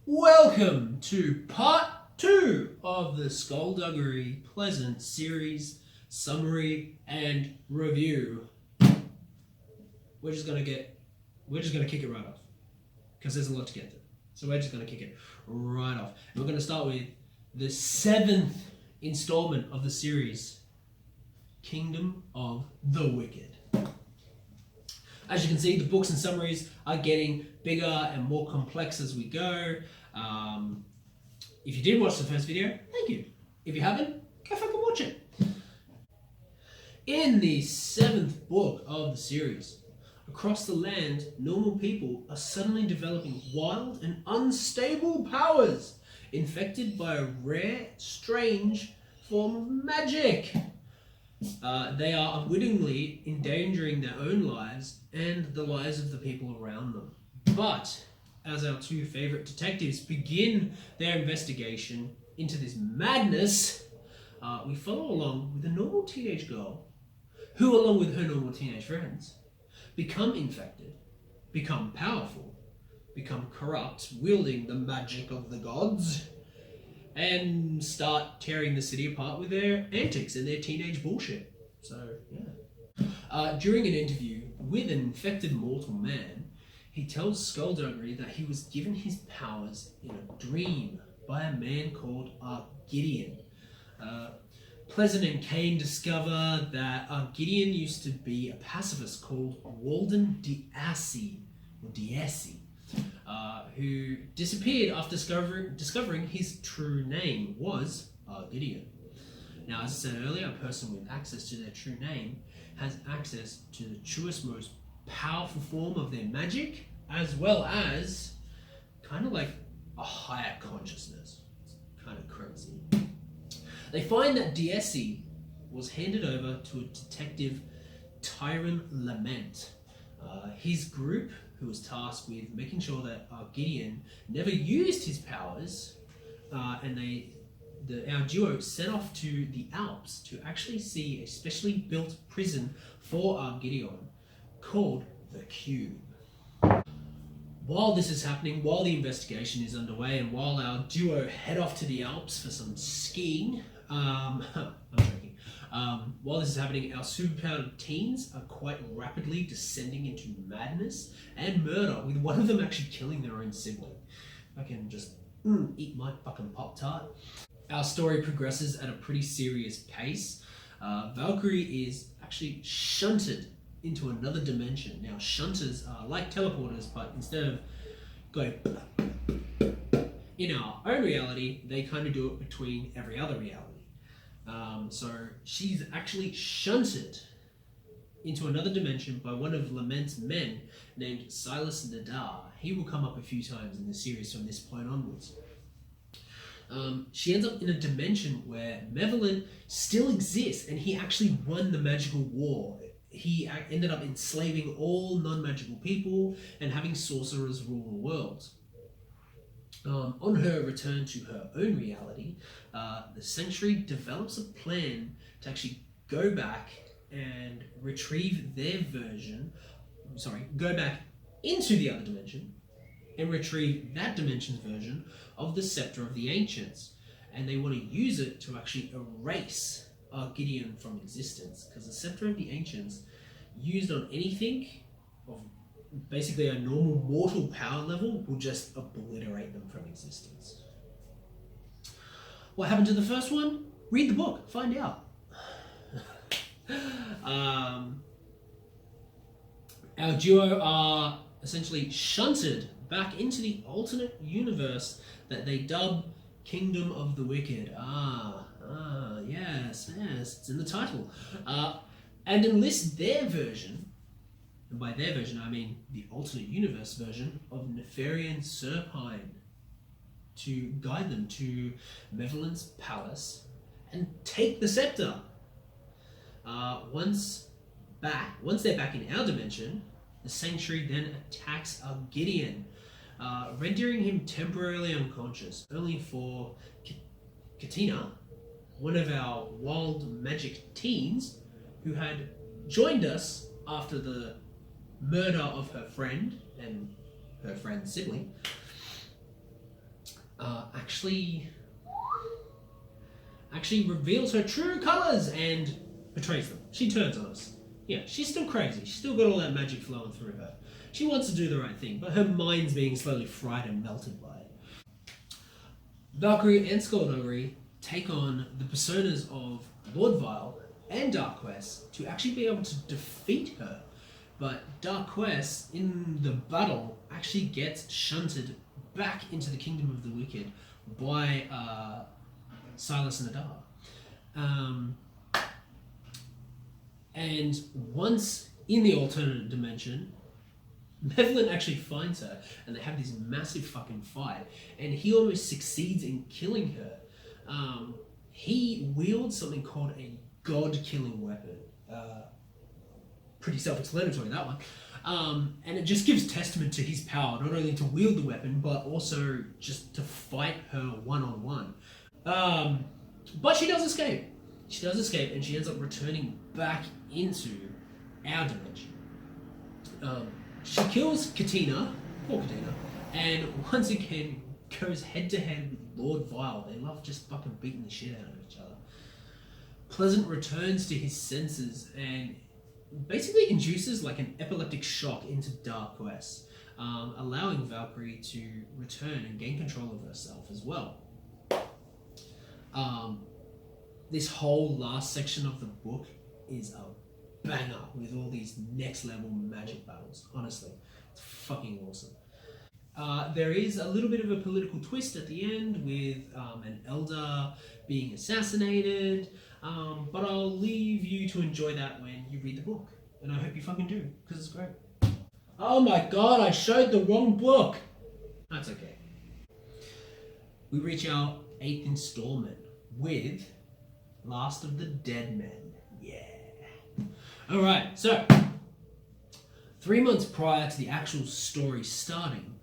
Welcome to part 2 of the Skulduggery Pleasant series, summary and review. We're just gonna kick it right off because there's a lot to get to. So we're just gonna kick it right off. And we're gonna start with the 7th installment of the series, Kingdom of the Wicked. As you can see, the books and summaries are getting bigger and more complex as we go. If you did watch the first video, thank you. If you haven't, go fucking watch it. In the 7th book of the series, across the land, normal people are suddenly developing wild and unstable powers, infected by a rare, strange form of magic. They are unwittingly endangering their own lives and the lives of the people around them. But as our two favourite detectives begin their investigation into this madness, we follow along with a normal teenage girl who, along with her normal teenage friends, become infected, become powerful, become corrupt, wielding the magic of the gods, and start tearing the city apart with their antics and their teenage bullshit. So, yeah. During an interview with an infected mortal man, he tells Skulduggery that he was given his powers in a dream by a man called Gideon. Pleasant and Kane discover that Gideon used to be a pacifist called Walden D'Assi, who disappeared after discovering his true name was Gideon. Now, as I said earlier, a person with access to their true name has access to the truest, most powerful form of their magic, as well as kind of like a higher consciousness. It's kind of crazy. They find that D'Assi was handed over to a detective, Tyron Lament. His group, who was tasked with making sure that Gideon never used his powers, and our duo set off to the Alps to actually see a specially built prison for Gideon called the Cube. While this is happening, while the investigation is underway, and while our duo head off to the Alps for some skiing, I'm joking. While this is happening, our superpowered teens are quite rapidly descending into madness and murder, with one of them actually killing their own sibling. I can just eat my fucking Pop-Tart. Our story progresses at a pretty serious pace. Valkyrie is actually shunted into another dimension. Now, shunters are like teleporters, but instead of going in our own reality, they kind of do it between every other reality. So she's actually shunted into another dimension by one of Lament's men named Silas Nadar. He will come up a few times in the series from this point onwards. She ends up in a dimension where Malevolent still exists, and he actually won the magical war. He ended up enslaving all non-magical people and having sorcerers rule the world. On her return to her own reality, the Sanctuary develops a plan to actually go back and retrieve their version, go back into the other dimension and retrieve that dimension's version of the Scepter of the Ancients. And they want to use it to actually erase Gideon from existence, because the Scepter of the Ancients, used on anything of basically a normal mortal power level, will just obliterate them from existence. What happened to the first one? Read the book, find out. Our duo are essentially shunted back into the alternate universe that they dub Kingdom of the Wicked. Yes, it's in the title. And enlist their version, and by their version I mean the alternate universe version, of Nefarian Serpine to guide them to Malevolent's palace and take the scepter. Once they're back in our dimension, the Sanctuary then attacks Gideon, rendering him temporarily unconscious, only for Katina, one of our wild magic teens, who had joined us after the murder of her friend and her friend's sibling, actually reveals her true colours and betrays them. She turns on us. Yeah, she's still crazy. She's still got all that magic flowing through her. She wants to do the right thing, but her mind's being slowly fried and melted by it. Valkyrie and Skulduggery take on the personas of Lord Vile and Dark Quest to actually be able to defeat her. But Dark Quest, in the battle, actually gets shunted back into the Kingdom of the Wicked by Silas Nadar. And once in the alternate dimension, Mevlin actually finds her and they have this massive fucking fight, and he almost succeeds in killing her. He wields something called a god-killing weapon. Pretty self-explanatory, that one. And it just gives testament to his power, not only to wield the weapon, but also just to fight her one-on-one. But she does escape. She does escape, and she ends up returning back into our dimension. She kills Katina, poor Katina, and once again goes head-to-head with Lord Vile. They love just fucking beating the shit out of each other. Pleasant returns to his senses and basically induces like an epileptic shock into Dark Quest, allowing Valkyrie to return and gain control of herself as well. This whole last section of the book is a banger with all these next level magic battles. Honestly, it's fucking awesome. There is a little bit of a political twist at the end with an elder being assassinated, but I'll leave you to enjoy that when you read the book, and I hope you fucking do, because it's great. Oh my god, I showed the wrong book! That's okay. We reach our 8th installment with Last of the Dead Men. Yeah. Alright, so 3 months prior to the actual story starting,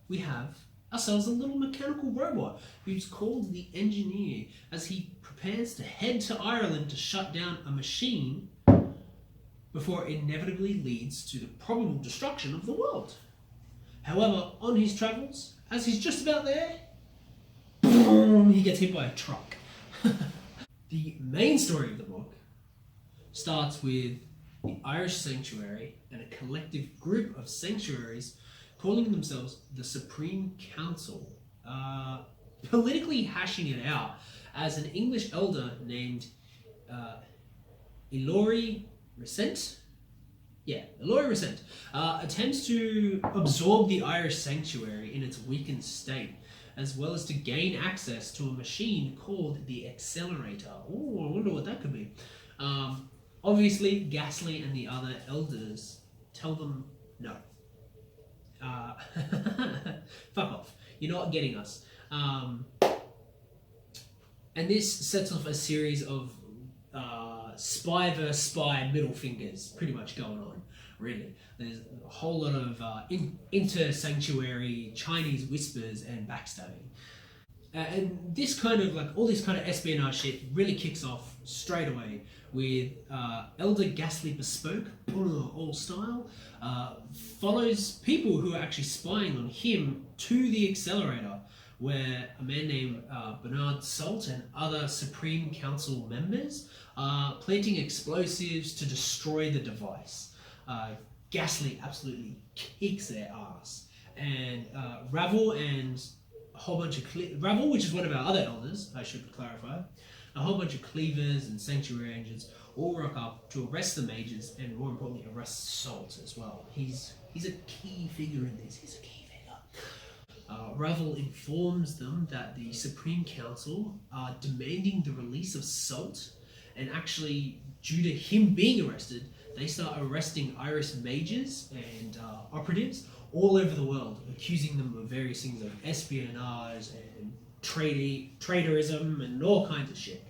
we have ourselves a little mechanical robot who's called the Engineer as he prepares to head to Ireland to shut down a machine before it inevitably leads to the probable destruction of the world. However, on his travels, as he's just about there, boom, he gets hit by a truck. The main story of the book starts with the Irish Sanctuary and a collective group of sanctuaries calling themselves the Supreme Council, politically hashing it out as an English elder named Ilori Resent. Yeah, Ilori Resent attempts to absorb the Irish Sanctuary in its weakened state, as well as to gain access to a machine called the Accelerator. Oh, I wonder what that could be. Obviously, Ghastly and the other elders tell them no. Fuck off. You're not getting us. And this sets off a series of spy versus spy middle fingers pretty much going on, really. There's a whole lot of inter-sanctuary Chinese whispers and backstabbing. And this kind of, like, all this kind of espionage shit really kicks off straight away with Elder Ghastly Bespoke, all style, follows people who are actually spying on him to the Accelerator, where a man named Bernard Salt and other Supreme Council members are planting explosives to destroy the device. Ghastly absolutely kicks their ass. And Ravel and a whole bunch of... Ravel, which is one of our other elders, I should clarify, a whole bunch of cleavers and sanctuary agents all rock up to arrest the mages and, more importantly, arrest Salt as well. He's a key figure in this. He's a key figure. Ravel informs them that the Supreme Council are demanding the release of Salt, and actually, due to him being arrested, they start arresting Irish mages and operatives all over the world, accusing them of various things like espionage and traitorism and all kinds of shit,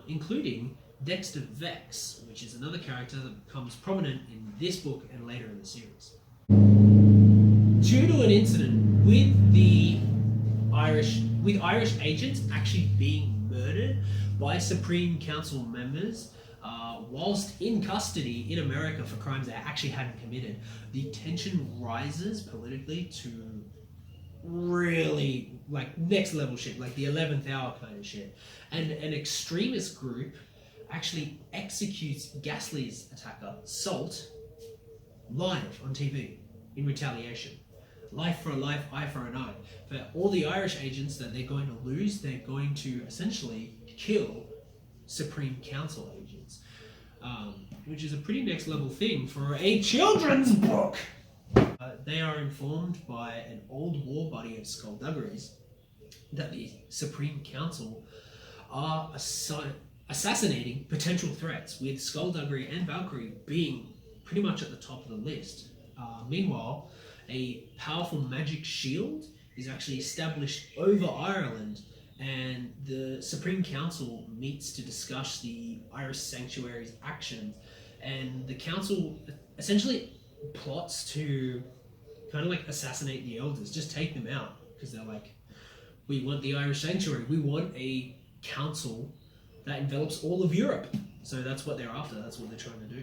including Dexter Vex, which is another character that becomes prominent in this book and later in the series. Due to an incident with the Irish agents actually being murdered by Supreme Council members whilst in custody in America for crimes they actually hadn't committed, the tension rises politically to really like next level shit, like the 11th hour kind of shit. And an extremist group actually executes Ghastly's attacker, Salt, live on TV in retaliation. Life for a life, eye for an eye. For all the Irish agents that they're going to lose, they're going to essentially kill Supreme Council agents, which is a pretty next level thing for a children's book. They are informed by an old war buddy of Skulduggery's that the Supreme Council are assassinating potential threats, with Skulduggery and Valkyrie being pretty much at the top of the list. Meanwhile, a powerful magic shield is actually established over Ireland, and the Supreme Council meets to discuss the Irish Sanctuary's actions, and the council essentially plots to kind of like assassinate the elders, just take them out, because they're like, we want the Irish Sanctuary, we want a council that envelops all of Europe. So that's what they're after, that's what they're trying to do.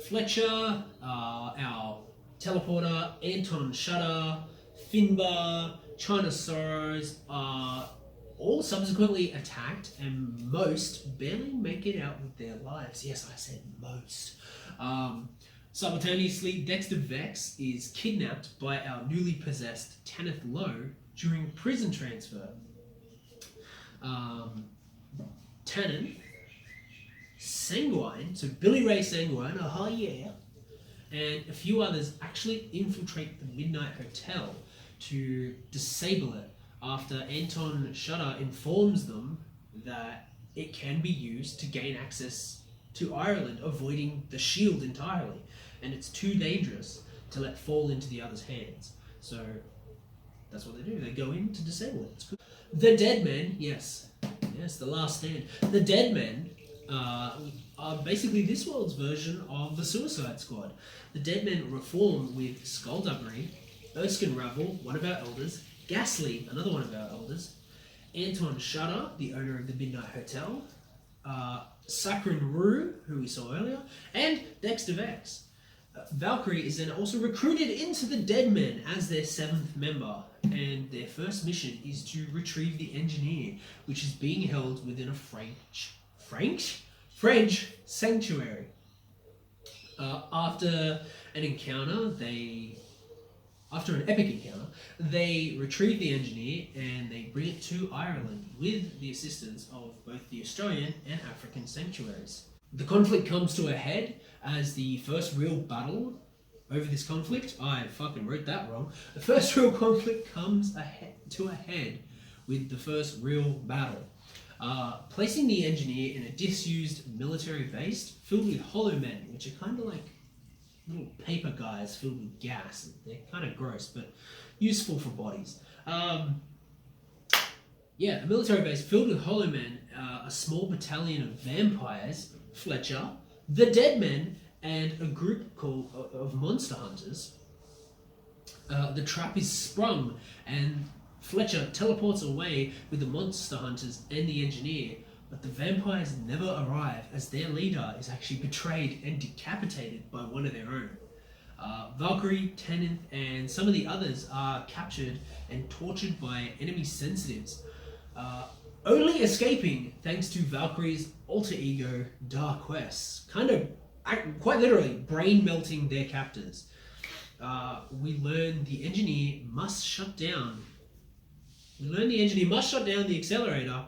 Fletcher, our teleporter, Anton Shutter, Finbar, China Sorrows are all subsequently attacked, and most barely make it out with their lives. Yes, I said most. Simultaneously, Dexter Vex is kidnapped by our newly possessed Tanith Lowe during prison transfer. Tannen, Sanguine, so Billy Ray Sanguine, oh yeah, and a few others actually infiltrate the Midnight Hotel to disable it after Anton Shutter informs them that it can be used to gain access to Ireland, avoiding the shield entirely, and it's too dangerous to let fall into the other's hands. So that's what they do. They go in to disable it. It's good. The Dead Men, yes, the Last Stand. The Dead Men are basically this world's version of the Suicide Squad. The Dead Men reform with Skulduggery, Erskine Ravel, one of our elders, Ghastly, another one of our elders, Anton Shutter, the owner of the Midnight Hotel, Sakrin Rue, who we saw earlier, and Dexter Vex. Valkyrie is then also recruited into the Dead Men as their 7th member, and their first mission is to retrieve the Engineer, which is being held within a French sanctuary. After an epic encounter, they retrieve the Engineer and they bring it to Ireland with the assistance of both the Australian and African sanctuaries. The conflict comes to a head as the first real battle over this conflict, I fucking wrote that wrong. The first real conflict comes to a head with the first real battle. Placing the Engineer in a disused military base filled with hollow men, which are kind of like little paper guys filled with gas. They're kind of gross, but useful for bodies. A military base filled with hollow men, a small battalion of vampires, Fletcher, the Dead Men, and a group of monster hunters. The trap is sprung, and Fletcher teleports away with the monster hunters and the Engineer, but the vampires never arrive as their leader is actually betrayed and decapitated by one of their own. Valkyrie, Tennant, and some of the others are captured and tortured by enemy sensitives, only escaping thanks to Valkyrie's alter ego, Dark Quest, quite literally brain melting their captors. We learn the Engineer must shut down the accelerator,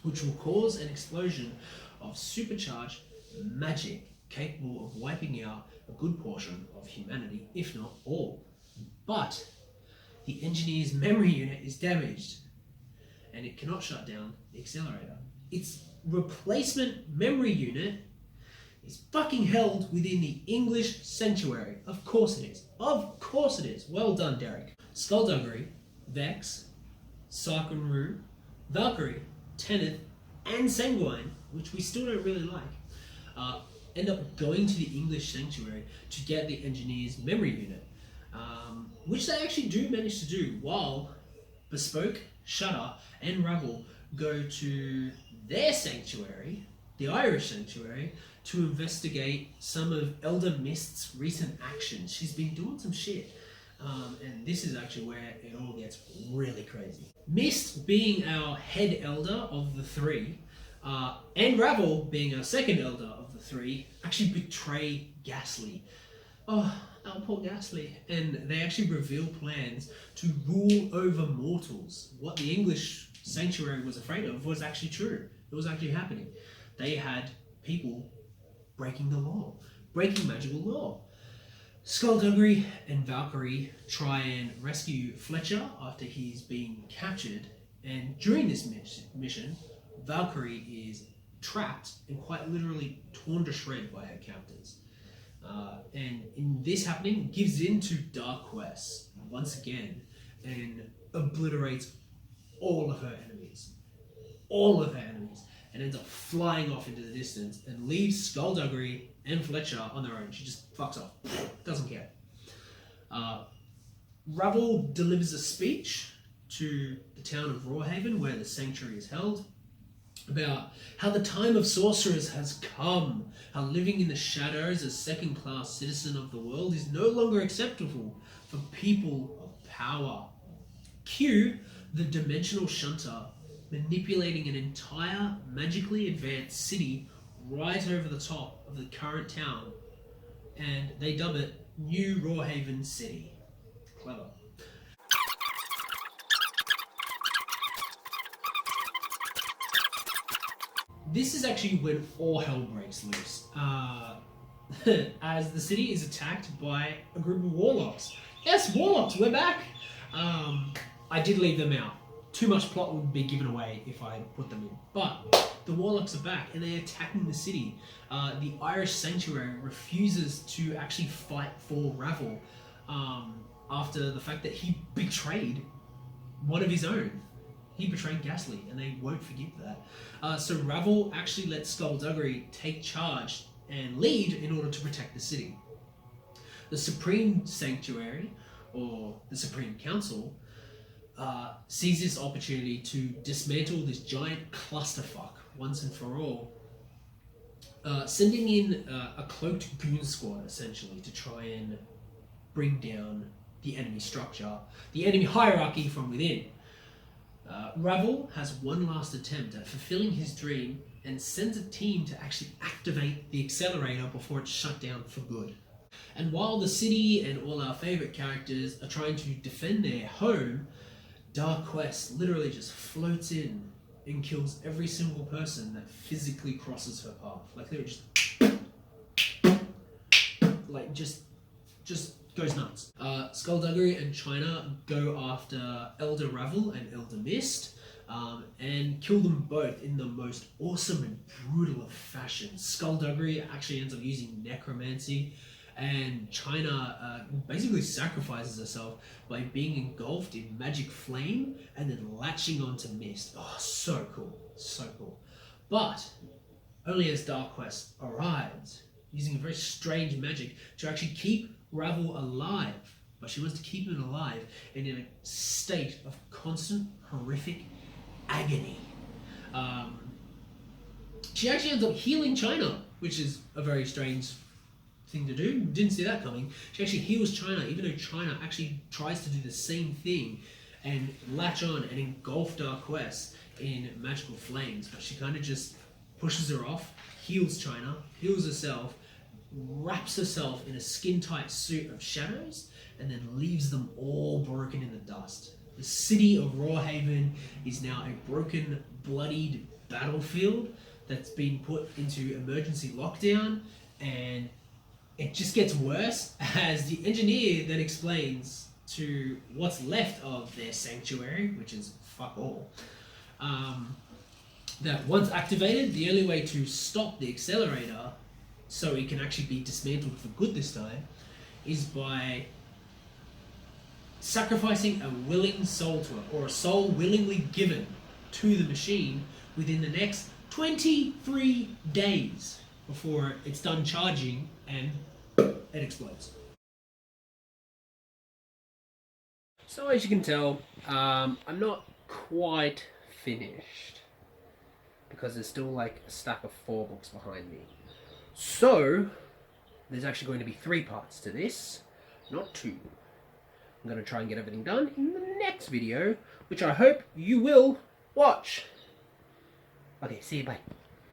which will cause an explosion of supercharged magic capable of wiping out a good portion of humanity, if not all. But the Engineer's memory unit is damaged, and it cannot shut down the accelerator. Its replacement memory unit is fucking held within the English sanctuary. Of course it is. Of course it is. Well done, Derek. Skulduggery, Vex, Sarkenru, Valkyrie, Tenneth, and Sanguine, which we still don't really like, end up going to the English sanctuary to get the Engineer's memory unit, which they actually do manage to do, while Bespoke, Shutter, and Ravel go to their sanctuary, the Irish sanctuary, to investigate some of Elder Mist's recent actions. She's been doing some shit. And this is actually where it all gets really crazy. Mist being our head elder of the three, and Ravel being our second elder of the three, actually betray Ghastly. Oh, our poor Ghastly. And they actually reveal plans to rule over mortals. What the English sanctuary was afraid of was actually true. It was actually happening. They had people breaking the law, breaking magical law. Skulduggery and Valkyrie try and rescue Fletcher after he's been captured, and during this mission, Valkyrie is trapped and quite literally torn to shreds by her captors. And in this happening, gives in to dark quests once again and obliterates all of her enemies. All of her enemies. And ends up flying off into the distance and leaves Skulduggery and Fletcher on their own. She just fucks off. Doesn't care. Ravel delivers a speech to the town of Rawhaven, where the sanctuary is held, about how the time of sorcerers has come, how living in the shadows as second-class citizen of the world is no longer acceptable for people of power. Cue the dimensional shunter manipulating an entire magically advanced city right over the top of the current town, and they dub it New Rawhaven City. Clever. This is actually when all hell breaks loose, as the city is attacked by a group of warlocks. Yes, warlocks, we're back! I did leave them out. Too much plot would be given away if I put them in. But the warlocks are back and they're attacking the city. The Irish sanctuary refuses to actually fight for Ravel after the fact that he betrayed one of his own. He betrayed Ghastly and they won't forgive that. So Ravel actually lets Skulduggery take charge and lead in order to protect the city. The Supreme Sanctuary, or the Supreme Council, sees this opportunity to dismantle this giant clusterfuck once and for all, sending in a cloaked goon squad essentially to try and bring down the enemy structure, the enemy hierarchy from within. Ravel has one last attempt at fulfilling his dream and sends a team to actually activate the accelerator before it's shut down for good. And while the city and all our favourite characters are trying to defend their home, Dark Quest literally just floats in and kills every single person that physically crosses her path. Like literally just goes nuts. Skulduggery and China go after Elder Ravel and Elder Mist, and kill them both in the most awesome and brutal of fashion. Skulduggery actually ends up using necromancy, and China basically sacrifices herself by being engulfed in magic flame and then latching onto Mist. Oh, so cool, so cool. But only as Dark Quest arrives, using a very strange magic to actually keep Ravel alive. But she wants to keep him alive and in a state of constant, horrific agony. She actually ends up healing China, which is a very strange thing to do. Didn't see that coming. She actually heals China, even though China actually tries to do the same thing and latch on and engulf Dark Quest in magical flames. But she kind of just pushes her off, heals China, heals herself, wraps herself in a skin-tight suit of shadows, and then leaves them all broken in the dust. The city of Rawhaven is now a broken, bloodied battlefield that's been put into emergency lockdown, and it just gets worse as the engineer then explains to what's left of their sanctuary, which is fuck all, that once activated, the only way to stop the accelerator so it can actually be dismantled for good this time is by sacrificing a willing soul to it, or a soul willingly given to the machine within the next 23 days before it's done charging and it explodes. So as you can tell, I'm not quite finished because there's still like a stack of 4 books behind me. So there's actually going to be 3 parts to this, not 2. I'm going to try and get everything done in the next video, which I hope you will watch. Okay, see you, bye.